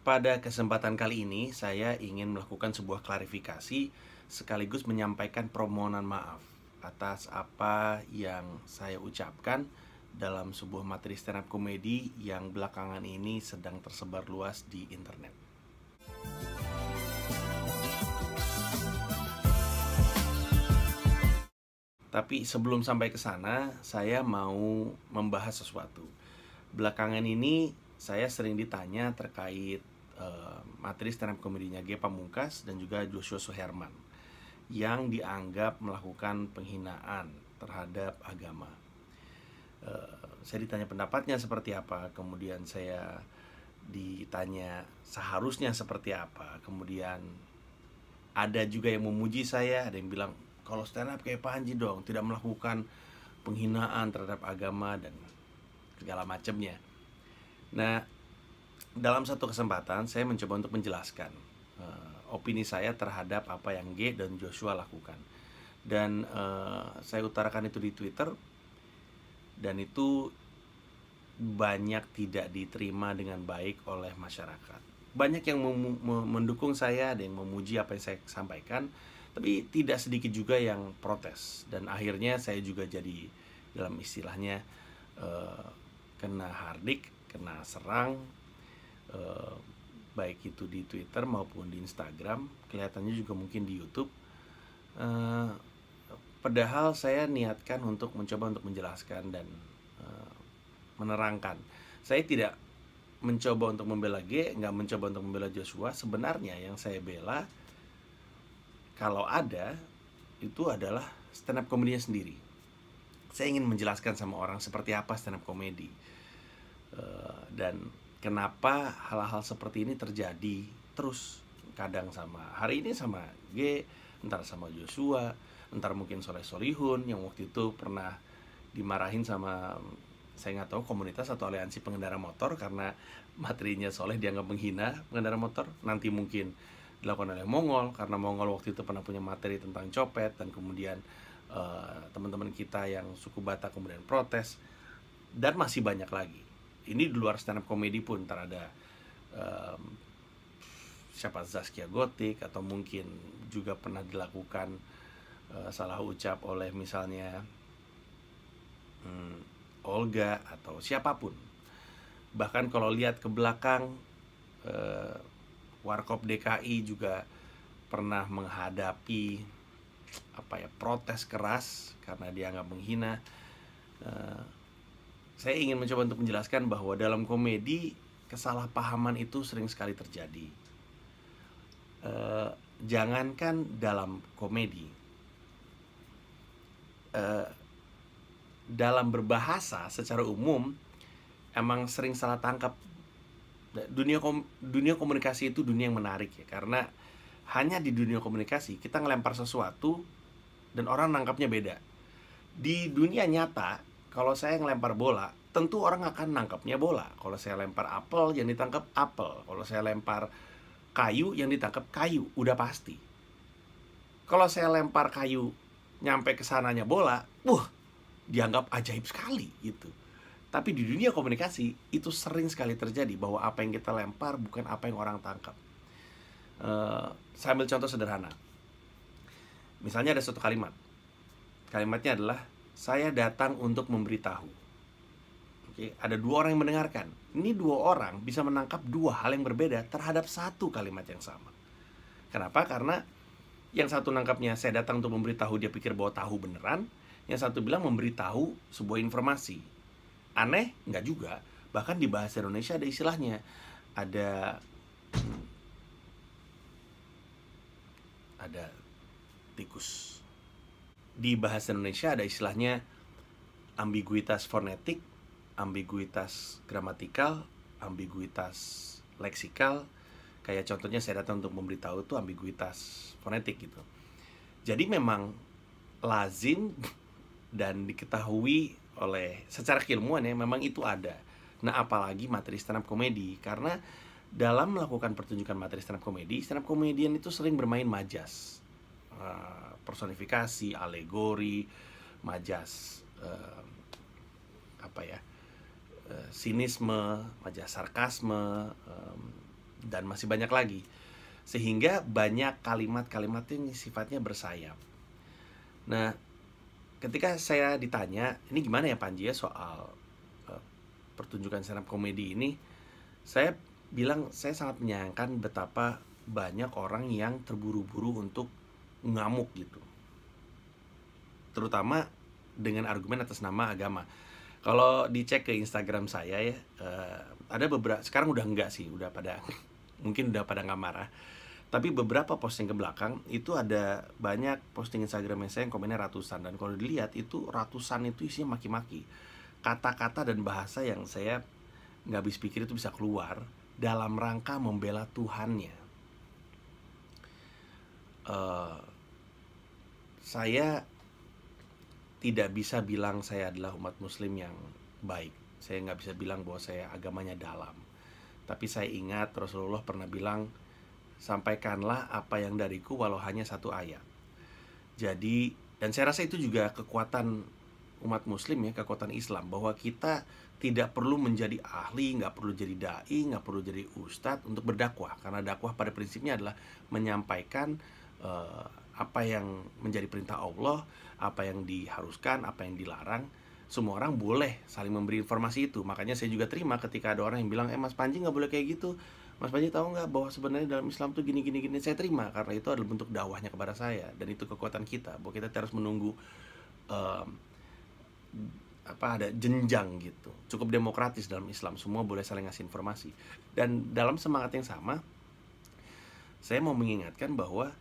Pada kesempatan kali ini, saya ingin melakukan sebuah klarifikasi sekaligus menyampaikan permohonan maaf atas apa yang saya ucapkan dalam sebuah materi stand up komedi yang belakangan ini sedang tersebar luas di internet. Tapi sebelum sampai ke sana, saya mau membahas sesuatu. Belakangan ini saya sering ditanya terkait materi stand up komedinya Ge Pamungkas dan juga Joshua Suherman yang dianggap melakukan penghinaan terhadap agama. Saya ditanya pendapatnya seperti apa, kemudian saya ditanya seharusnya seperti apa, kemudian ada juga yang memuji saya, ada yang bilang kalau stand up kayak Panji dong, tidak melakukan penghinaan terhadap agama dan segala macamnya. Nah, dalam satu kesempatan saya mencoba untuk menjelaskan opini saya terhadap apa yang G dan Joshua lakukan. Dan saya utarakan itu di Twitter, dan itu banyak tidak diterima dengan baik oleh masyarakat. Banyak yang mendukung saya, ada yang memuji apa yang saya sampaikan, tapi tidak sedikit juga yang protes. Dan akhirnya saya juga jadi, dalam istilahnya, kena hardik, kena serang, baik itu di Twitter maupun di Instagram, kelihatannya juga mungkin di YouTube. Padahal saya niatkan untuk mencoba untuk menjelaskan dan menerangkan. Saya tidak mencoba untuk membela G, nggak mencoba untuk membela Joshua. Sebenarnya yang saya bela, kalau ada, itu adalah stand up komedinya sendiri. Saya ingin menjelaskan sama orang seperti apa stand up komedi, dan kenapa hal-hal seperti ini terjadi terus. Kadang sama, hari ini sama G, ntar sama Joshua, ntar mungkin Soleh Solihun yang waktu itu pernah dimarahin sama, saya nggak tahu, komunitas atau aliansi pengendara motor karena materinya Soleh dianggap menghina pengendara motor. Nanti mungkin dilakukan oleh Mongol karena Mongol waktu itu pernah punya materi tentang copet, dan kemudian teman-teman kita yang suku Batak kemudian protes, dan masih banyak lagi. Ini di luar stand up komedi pun terada siapa, Zaskia Gotik, atau mungkin juga pernah dilakukan salah ucap oleh misalnya Olga atau siapapun. Bahkan kalau lihat ke belakang, Warkop DKI juga pernah menghadapi protes keras karena dianggap menghina. Saya ingin mencoba untuk menjelaskan bahwa dalam komedi kesalahpahaman itu sering sekali terjadi. Jangankan dalam komedi, dalam berbahasa secara umum emang sering salah tangkap. Dunia komunikasi itu dunia yang menarik ya, karena hanya di dunia komunikasi kita ngelempar sesuatu dan orang nangkapnya beda. Di dunia nyata, kalau saya ngelempar bola, tentu orang akan nangkapnya bola. Kalau saya lempar apel, yang ditangkap apel. Kalau saya lempar kayu, yang ditangkap kayu, udah pasti. Kalau saya lempar kayu nyampe ke sananya bola, dianggap ajaib sekali gitu. Tapi di dunia komunikasi itu sering sekali terjadi bahwa apa yang kita lempar bukan apa yang orang tangkap. Saya ambil contoh sederhana. Misalnya ada suatu kalimat. Kalimatnya adalah, saya datang untuk memberitahu. Oke, ada dua orang yang mendengarkan. Ini dua orang bisa menangkap dua hal yang berbeda terhadap satu kalimat yang sama. Kenapa? Karena yang satu nangkapnya saya datang untuk memberitahu, dia pikir bahwa tahu beneran. Yang satu bilang memberitahu sebuah informasi. Aneh? Nggak juga. Bahkan di bahasa Indonesia ada istilahnya. Ada tikus. Di bahasa Indonesia ada istilahnya ambiguitas fonetik, ambiguitas gramatikal, ambiguitas leksikal. Kayak contohnya saya datang untuk memberitahu itu ambiguitas fonetik gitu. Jadi memang lazim dan diketahui oleh secara keilmuan ya, memang itu ada. Nah, apalagi materi stand up komedi, karena dalam melakukan pertunjukan materi stand up komedian itu sering bermain majas, personifikasi, alegori, majas, sinisme, majas sarkasme, dan masih banyak lagi. Sehingga banyak kalimat-kalimat yang sifatnya bersayap. Nah, ketika saya ditanya, ini gimana ya Panji ya soal pertunjukan stand up komedi ini, saya bilang saya sangat menyayangkan betapa banyak orang yang terburu-buru untuk ngamuk gitu. Terutama dengan argumen atas nama agama. Kalau dicek ke Instagram saya ya, ada beberapa, sekarang udah enggak sih, udah pada mungkin udah pada nggak marah. Tapi beberapa posting ke belakang itu ada banyak posting Instagram saya yang komennya ratusan, dan kalau dilihat itu ratusan itu isinya maki-maki. Kata-kata dan bahasa yang saya nggak habis pikir itu bisa keluar dalam rangka membela Tuhannya. Saya tidak bisa bilang saya adalah umat muslim yang baik. Saya nggak bisa bilang bahwa saya agamanya dalam. Tapi saya ingat Rasulullah pernah bilang, sampaikanlah apa yang dariku walau hanya satu ayat. Jadi, dan saya rasa itu juga kekuatan umat muslim ya, kekuatan Islam, bahwa kita tidak perlu menjadi ahli, nggak perlu jadi dai, nggak perlu jadi ustadz untuk berdakwah. Karena dakwah pada prinsipnya adalah menyampaikan apa yang menjadi perintah Allah, apa yang diharuskan, apa yang dilarang. Semua orang boleh saling memberi informasi itu. Makanya saya juga terima ketika ada orang yang bilang, Mas Panji nggak boleh kayak gitu, Mas Panji tahu nggak bahwa sebenarnya dalam Islam tuh gini. Saya terima, karena itu adalah bentuk dakwahnya kepada saya, dan itu kekuatan kita, bahwa kita harus menunggu ada jenjang gitu. Cukup demokratis dalam Islam, semua boleh saling ngasih informasi. Dan dalam semangat yang sama, saya mau mengingatkan bahwa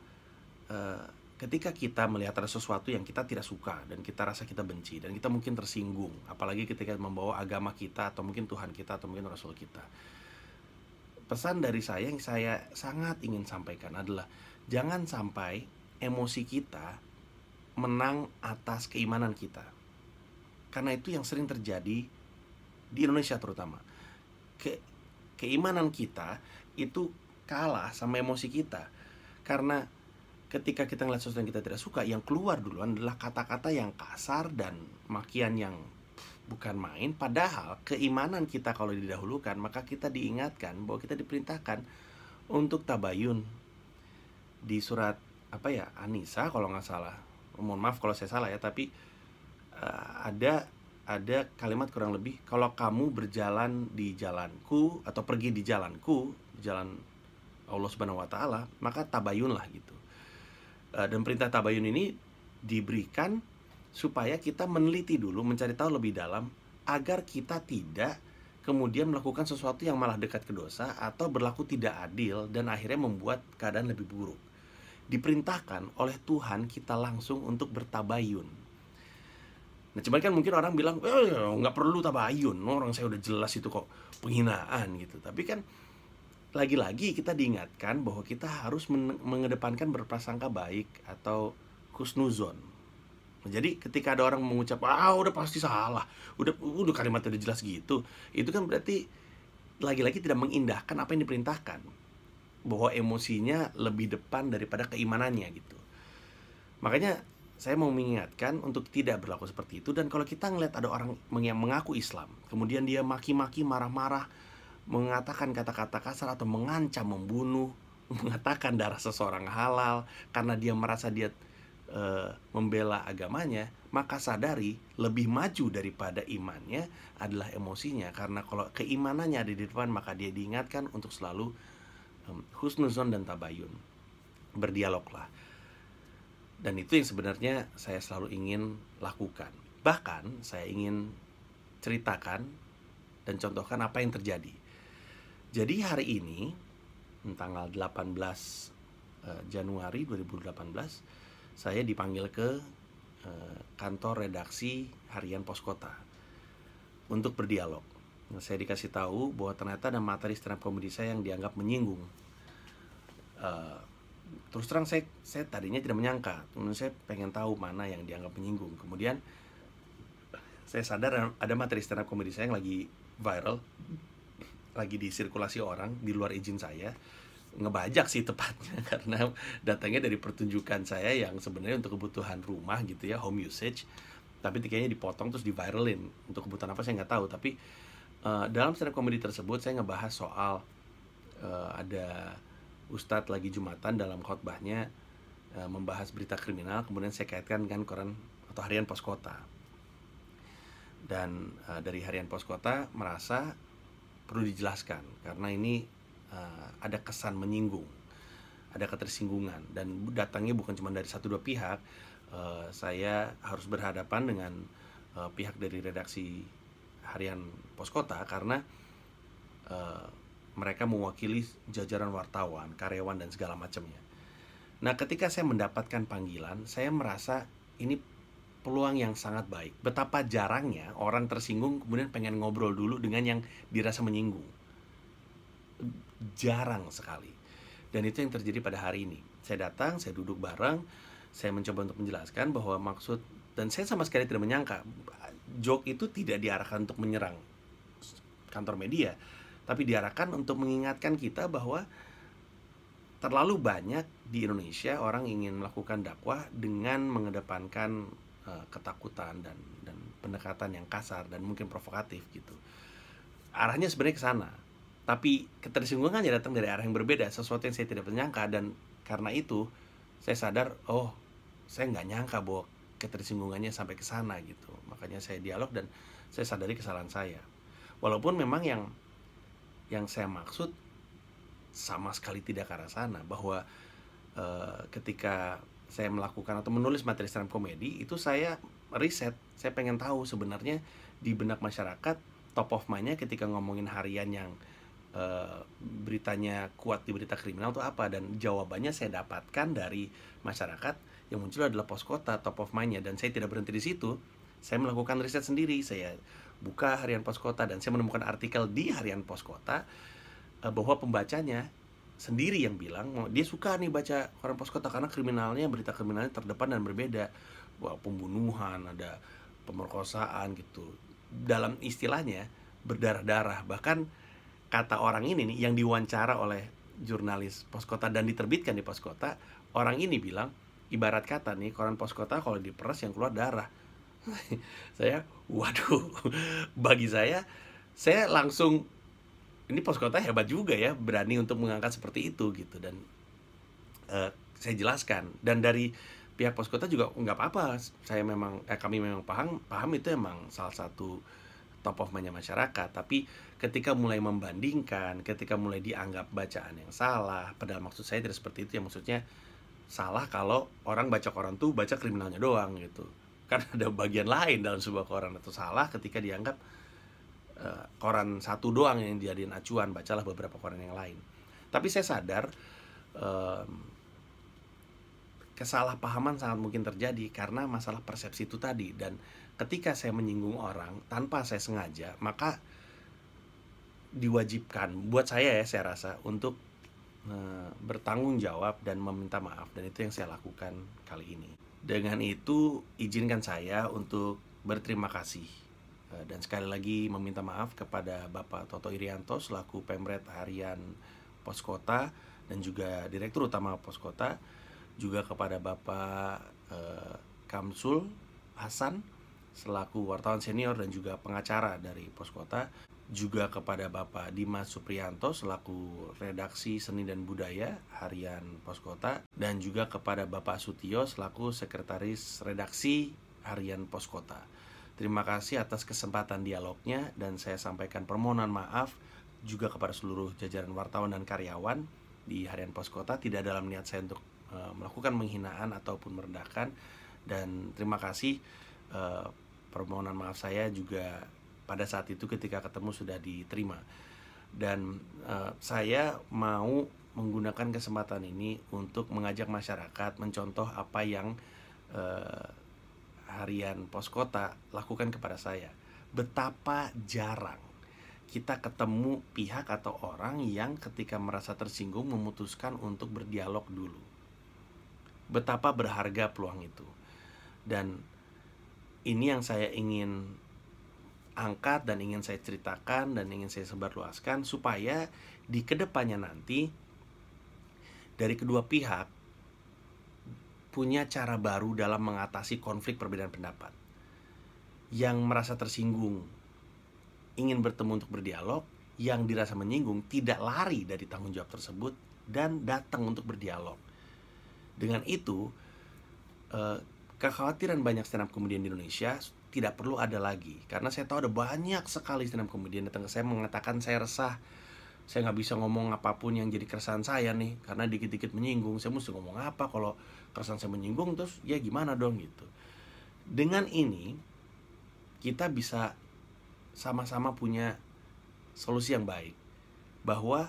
ketika kita melihat ada sesuatu yang kita tidak suka dan kita rasa kita benci dan kita mungkin tersinggung, apalagi ketika membawa agama kita atau mungkin Tuhan kita atau mungkin Rasul kita, pesan dari saya yang saya sangat ingin sampaikan adalah jangan sampai emosi kita menang atas keimanan kita. Karena itu yang sering terjadi di Indonesia terutama. Keimanan kita itu kalah sama emosi kita. Karena ketika kita ngeliat sesuatu yang kita tidak suka, yang keluar duluan adalah kata-kata yang kasar dan makian yang bukan main. Padahal keimanan kita kalau didahulukan, maka kita diingatkan bahwa kita diperintahkan untuk tabayun. Di surat An-Nisa kalau nggak salah, mohon maaf kalau saya salah ya, tapi ada kalimat kurang lebih, kalau kamu berjalan di jalanku atau pergi di jalanku, jalan Allah Subhanahu wa taala, maka tabayunlah gitu. Dan perintah tabayun ini diberikan supaya kita meneliti dulu, mencari tahu lebih dalam, agar kita tidak kemudian melakukan sesuatu yang malah dekat ke dosa atau berlaku tidak adil dan akhirnya membuat keadaan lebih buruk. Diperintahkan oleh Tuhan kita langsung untuk bertabayun. Nah, cuman kan mungkin orang bilang, nggak perlu tabayun, orang saya udah jelas itu kok, penghinaan gitu. Tapi kan lagi-lagi kita diingatkan bahwa kita harus mengedepankan berprasangka baik atau husnuzon. Jadi ketika ada orang mengucap, udah pasti salah, udah kalimatnya udah jelas gitu, itu kan berarti lagi-lagi tidak mengindahkan apa yang diperintahkan, bahwa emosinya lebih depan daripada keimanannya gitu. Makanya saya mau mengingatkan untuk tidak berlaku seperti itu. Dan kalau kita ngeliat ada orang yang mengaku Islam, kemudian dia maki-maki, marah-marah, mengatakan kata-kata kasar atau mengancam membunuh, mengatakan darah seseorang halal karena dia merasa dia membela agamanya, maka sadari lebih maju daripada imannya adalah emosinya. Karena kalau keimanannya ada di depan, maka dia diingatkan untuk selalu husnuzon dan tabayun, berdialoglah. Dan itu yang sebenarnya saya selalu ingin lakukan. Bahkan saya ingin ceritakan dan contohkan apa yang terjadi. Jadi hari ini, tanggal 18 Januari 2018, saya dipanggil ke kantor redaksi harian Pos Kota untuk berdialog. Nah, saya dikasih tahu bahwa ternyata ada materi stand up comedy saya yang dianggap menyinggung. Terus terang saya tadinya tidak menyangka, teman saya pengen tahu mana yang dianggap menyinggung. Kemudian saya sadar ada materi stand up comedy saya yang lagi viral, lagi disirkulasi orang di luar izin saya, ngebajak sih tepatnya, karena datangnya dari pertunjukan saya yang sebenarnya untuk kebutuhan rumah gitu ya, home usage, tapi kayaknya dipotong terus diviralin. Untuk kebutuhan apa saya nggak tahu, tapi dalam stand up comedy tersebut saya ngebahas soal ada ustadz lagi Jumatan dalam khotbahnya membahas berita kriminal, kemudian saya kaitkan dengan koran atau harian Pos Kota. Dan dari harian Pos Kota merasa perlu dijelaskan karena ini ada kesan menyinggung, ada ketersinggungan, dan datangnya bukan cuma dari satu dua pihak. Saya harus berhadapan dengan pihak dari redaksi harian Pos Kota karena mereka mewakili jajaran wartawan, karyawan, dan segala macamnya. Nah, ketika saya mendapatkan panggilan, saya merasa ini peluang yang sangat baik. Betapa jarangnya orang tersinggung kemudian pengen ngobrol dulu dengan yang dirasa menyinggung. Jarang sekali. Dan itu yang terjadi pada hari ini. Saya datang, saya duduk bareng, saya mencoba untuk menjelaskan bahwa maksud, dan saya sama sekali tidak menyangka joke itu tidak diarahkan untuk menyerang kantor media, tapi diarahkan untuk mengingatkan kita bahwa terlalu banyak di Indonesia orang ingin melakukan dakwah dengan mengedepankan ketakutan dan pendekatan yang kasar dan mungkin provokatif gitu. Arahnya sebenarnya ke sana, tapi ketersinggungan ya datang dari arah yang berbeda, sesuatu yang saya tidak menyangka. Dan karena itu saya sadar, oh, saya nggak nyangka bahwa ketersinggungannya sampai ke sana gitu. Makanya saya dialog dan saya sadari kesalahan saya. Walaupun memang yang saya maksud sama sekali tidak ke arah sana, bahwa ketika saya melakukan atau menulis materi stand up comedy itu saya riset, saya pengen tahu sebenarnya di benak masyarakat top of mind-nya ketika ngomongin harian yang beritanya kuat di berita kriminal itu apa, dan jawabannya saya dapatkan dari masyarakat. Yang muncul adalah Pos Kota top of mind-nya, dan saya tidak berhenti di situ. Saya melakukan riset sendiri, saya buka harian Pos Kota dan saya menemukan artikel di harian Pos Kota bahwa pembacanya sendiri yang bilang dia suka nih baca koran Pos Kota karena berita kriminalnya terdepan dan berbeda. Wah, pembunuhan, ada pemerkosaan gitu. Dalam istilahnya berdarah-darah. Bahkan kata orang ini nih yang diwawancara oleh jurnalis Pos Kota dan diterbitkan di Pos Kota, orang ini bilang ibarat kata nih koran Pos Kota kalau diperas yang keluar darah. Saya, waduh, bagi saya langsung, ini Pos Kota hebat juga ya, berani untuk mengangkat seperti itu gitu. Dan saya jelaskan, dan dari pihak Pos Kota juga nggak apa-apa. Kami memang paham itu emang salah satu top of mind-nya masyarakat. Tapi ketika mulai membandingkan, ketika mulai dianggap bacaan yang salah, padahal maksud saya tidak seperti itu ya. Maksudnya salah kalau orang baca koran tuh baca kriminalnya doang gitu, kan ada bagian lain dalam sebuah koran. Atau salah ketika dianggap koran satu doang yang dijadiin acuan, bacalah beberapa koran yang lain. Tapi saya sadar kesalahpahaman sangat mungkin terjadi karena masalah persepsi itu tadi. Dan ketika saya menyinggung orang tanpa saya sengaja, maka diwajibkan buat saya ya, saya rasa, untuk bertanggung jawab dan meminta maaf. Dan itu yang saya lakukan kali ini. Dengan itu izinkan saya untuk berterima kasih dan sekali lagi meminta maaf kepada Bapak Toto Irianto selaku Pemret Harian Pos Kota dan juga Direktur Utama Pos Kota, juga kepada Bapak Kamsul Hasan selaku wartawan senior dan juga pengacara dari Pos Kota, juga kepada Bapak Dimas Supriyanto selaku redaksi seni dan budaya harian Pos Kota, dan juga kepada Bapak Sutio selaku sekretaris redaksi harian Pos Kota. Terima kasih atas kesempatan dialognya, dan saya sampaikan permohonan maaf juga kepada seluruh jajaran wartawan dan karyawan di harian Pos Kota. Tidak dalam niat saya untuk melakukan penghinaan ataupun merendahkan. Dan terima kasih, permohonan maaf saya juga pada saat itu ketika ketemu sudah diterima. Dan saya mau menggunakan kesempatan ini untuk mengajak masyarakat mencontoh apa yang harian Pos Kota lakukan kepada saya. Betapa jarang kita ketemu pihak atau orang yang ketika merasa tersinggung memutuskan untuk berdialog dulu. Betapa berharga peluang itu. Dan ini yang saya ingin angkat dan ingin saya ceritakan dan ingin saya sebarluaskan, supaya di kedepannya nanti dari kedua pihak punya cara baru dalam mengatasi konflik perbedaan pendapat. Yang merasa tersinggung ingin bertemu untuk berdialog, yang dirasa menyinggung tidak lari dari tanggung jawab tersebut dan datang untuk berdialog. Dengan itu, kekhawatiran banyak stand up comedian di Indonesia tidak perlu ada lagi. Karena saya tahu ada banyak sekali stand up comedian datang ke saya mengatakan, saya resah, saya nggak bisa ngomong apapun yang jadi keresahan saya nih, karena dikit-dikit menyinggung. Saya mesti ngomong apa kalau keresahan saya menyinggung, terus ya gimana dong gitu. Dengan ini kita bisa sama-sama punya solusi yang baik, bahwa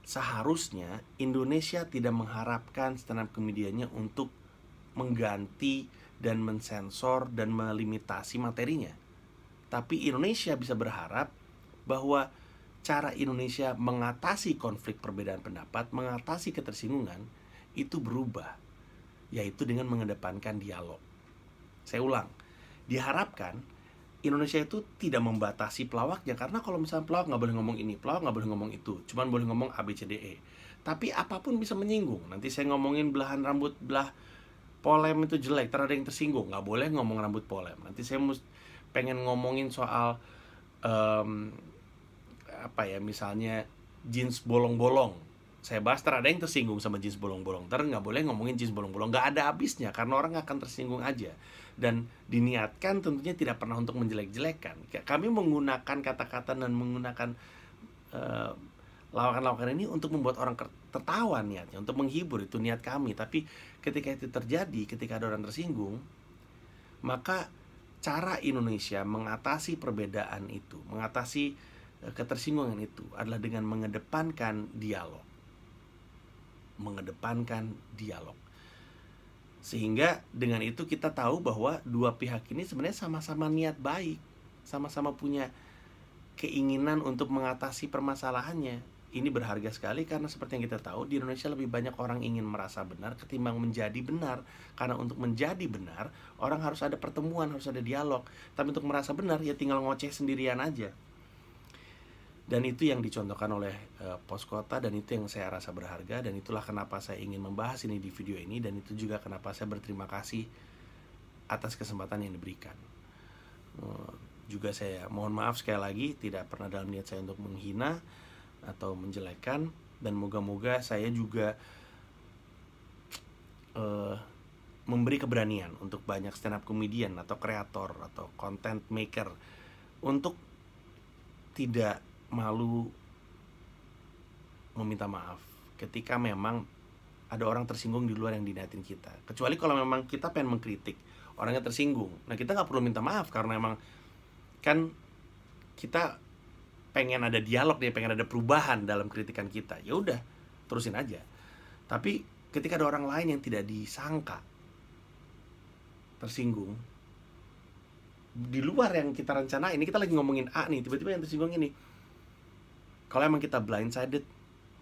seharusnya Indonesia tidak mengharapkan stand up comediannya untuk mengganti dan mensensor dan melimitasi materinya. Tapi Indonesia bisa berharap bahwa cara Indonesia mengatasi konflik perbedaan pendapat, mengatasi ketersinggungan, itu berubah, yaitu dengan mengedepankan dialog. Saya ulang, diharapkan Indonesia itu tidak membatasi pelawaknya, karena kalau misalnya pelawak nggak boleh ngomong ini, pelawak nggak boleh ngomong itu, cuman boleh ngomong A, B, C, D, E. Tapi apapun bisa menyinggung. Nanti saya ngomongin belahan rambut belah polem itu jelek, ntar ada yang tersinggung, nggak boleh ngomong rambut polem. Nanti saya pengen ngomongin soal misalnya jeans bolong-bolong, saya bahas, ntar ada yang tersinggung sama jeans bolong-bolong, ntar nggak boleh ngomongin jeans bolong-bolong. Nggak ada habisnya, karena orang akan tersinggung aja. Dan diniatkan tentunya tidak pernah untuk menjelek-jelekan. Kami menggunakan kata-kata dan menggunakan lawakan-lawakan ini untuk membuat orang tertawa niatnya, untuk menghibur, itu niat kami. Tapi ketika itu terjadi, ketika ada orang tersinggung, maka cara Indonesia mengatasi perbedaan itu, mengatasi ketersinggungan itu adalah dengan mengedepankan dialog. Mengedepankan dialog. Sehingga dengan itu kita tahu bahwa dua pihak ini sebenarnya sama-sama niat baik, sama-sama punya keinginan untuk mengatasi permasalahannya. Ini berharga sekali karena seperti yang kita tahu, di Indonesia lebih banyak orang ingin merasa benar ketimbang menjadi benar. Karena untuk menjadi benar, orang harus ada pertemuan, harus ada dialog. Tapi untuk merasa benar, ya tinggal ngoceh sendirian aja. Dan itu yang dicontohkan oleh Pos Kota, dan itu yang saya rasa berharga. Dan itulah kenapa saya ingin membahas ini di video ini. Dan itu juga kenapa saya berterima kasih atas kesempatan yang diberikan. Juga saya mohon maaf sekali lagi, tidak pernah dalam niat saya untuk menghina atau menjelekkan. Dan moga-moga saya juga memberi keberanian untuk banyak stand up comedian atau kreator atau content maker untuk tidak malu meminta maaf ketika memang ada orang tersinggung di luar yang diniatin kita. Kecuali kalau memang kita pengen mengkritik orangnya tersinggung, nah kita nggak perlu minta maaf, karena emang kan kita pengen ada dialog nih, pengen ada perubahan dalam kritikan kita. Ya udah, terusin aja. Tapi ketika ada orang lain yang tidak disangka tersinggung di luar yang kita rencanain, ini kita lagi ngomongin A nih, tiba-tiba yang tersinggung ini, kalau emang kita blindsided,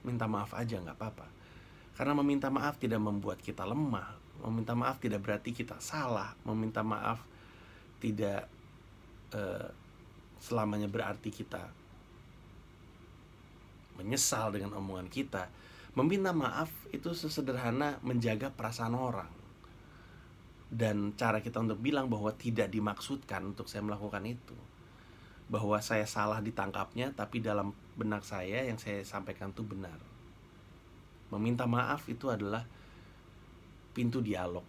minta maaf aja, nggak apa-apa. Karena meminta maaf tidak membuat kita lemah. Meminta maaf tidak berarti kita salah. Meminta maaf tidak selamanya berarti kita menyesal dengan omongan kita. Meminta maaf itu sesederhana menjaga perasaan orang. Dan cara kita untuk bilang bahwa tidak dimaksudkan untuk saya melakukan itu, bahwa saya salah ditangkapnya, tapi dalam benak saya yang saya sampaikan itu benar. Meminta maaf itu adalah pintu dialog.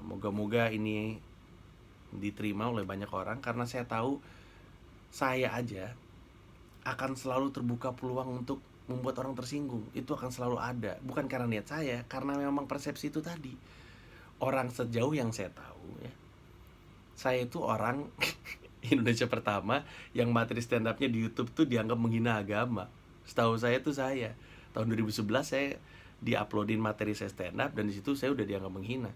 Moga-moga ini diterima oleh banyak orang, karena saya tahu saya aja akan selalu terbuka peluang untuk membuat orang tersinggung. Itu akan selalu ada, bukan karena niat saya, karena memang persepsi itu tadi. Orang sejauh yang saya tahu ya, saya itu orang Indonesia pertama yang materi stand up-nya di YouTube tuh dianggap menghina agama. Setahu saya tuh saya tahun 2011 saya diuploadin materi saya stand up, dan di situ saya udah dianggap menghina.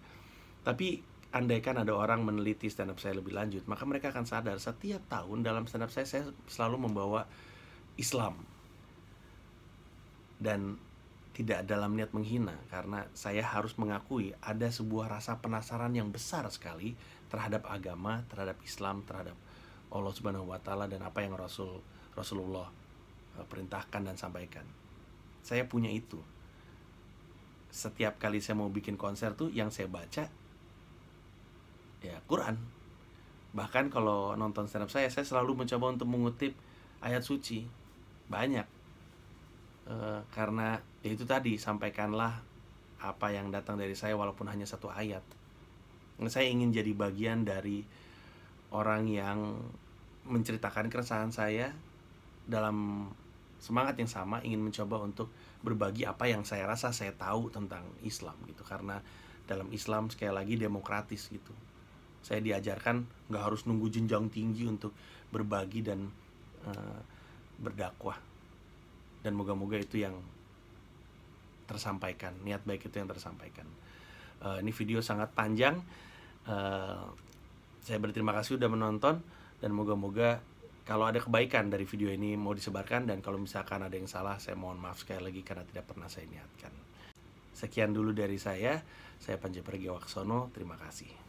Tapi andaikan ada orang meneliti stand up saya lebih lanjut, maka mereka akan sadar setiap tahun dalam stand up saya selalu membawa Islam. Dan tidak dalam niat menghina, karena saya harus mengakui ada sebuah rasa penasaran yang besar sekali terhadap agama, terhadap Islam, terhadap Allah Subhanahu wa Ta'ala, dan apa yang Rasulullah perintahkan dan sampaikan. Saya punya itu. Setiap kali saya mau bikin konser tuh yang saya baca ya Quran. Bahkan kalau nonton stand up saya selalu mencoba untuk mengutip ayat suci banyak. Karena ya itu tadi, sampaikanlah apa yang datang dari saya walaupun hanya satu ayat. Saya ingin jadi bagian dari orang yang menceritakan keresahan saya dalam semangat yang sama, ingin mencoba untuk berbagi apa yang saya rasa saya tahu tentang Islam gitu. Karena dalam Islam sekali lagi demokratis gitu. Saya diajarkan nggak harus nunggu jenjang tinggi untuk berbagi dan berdakwah. Dan moga-moga itu yang tersampaikan, niat baik itu yang tersampaikan. Ini video sangat panjang. Saya berterima kasih sudah menonton, dan moga-moga kalau ada kebaikan dari video ini mau disebarkan, dan kalau misalkan ada yang salah saya mohon maaf sekali lagi karena tidak pernah saya niatkan. Sekian dulu dari saya Panji Pragiwaksono, terima kasih.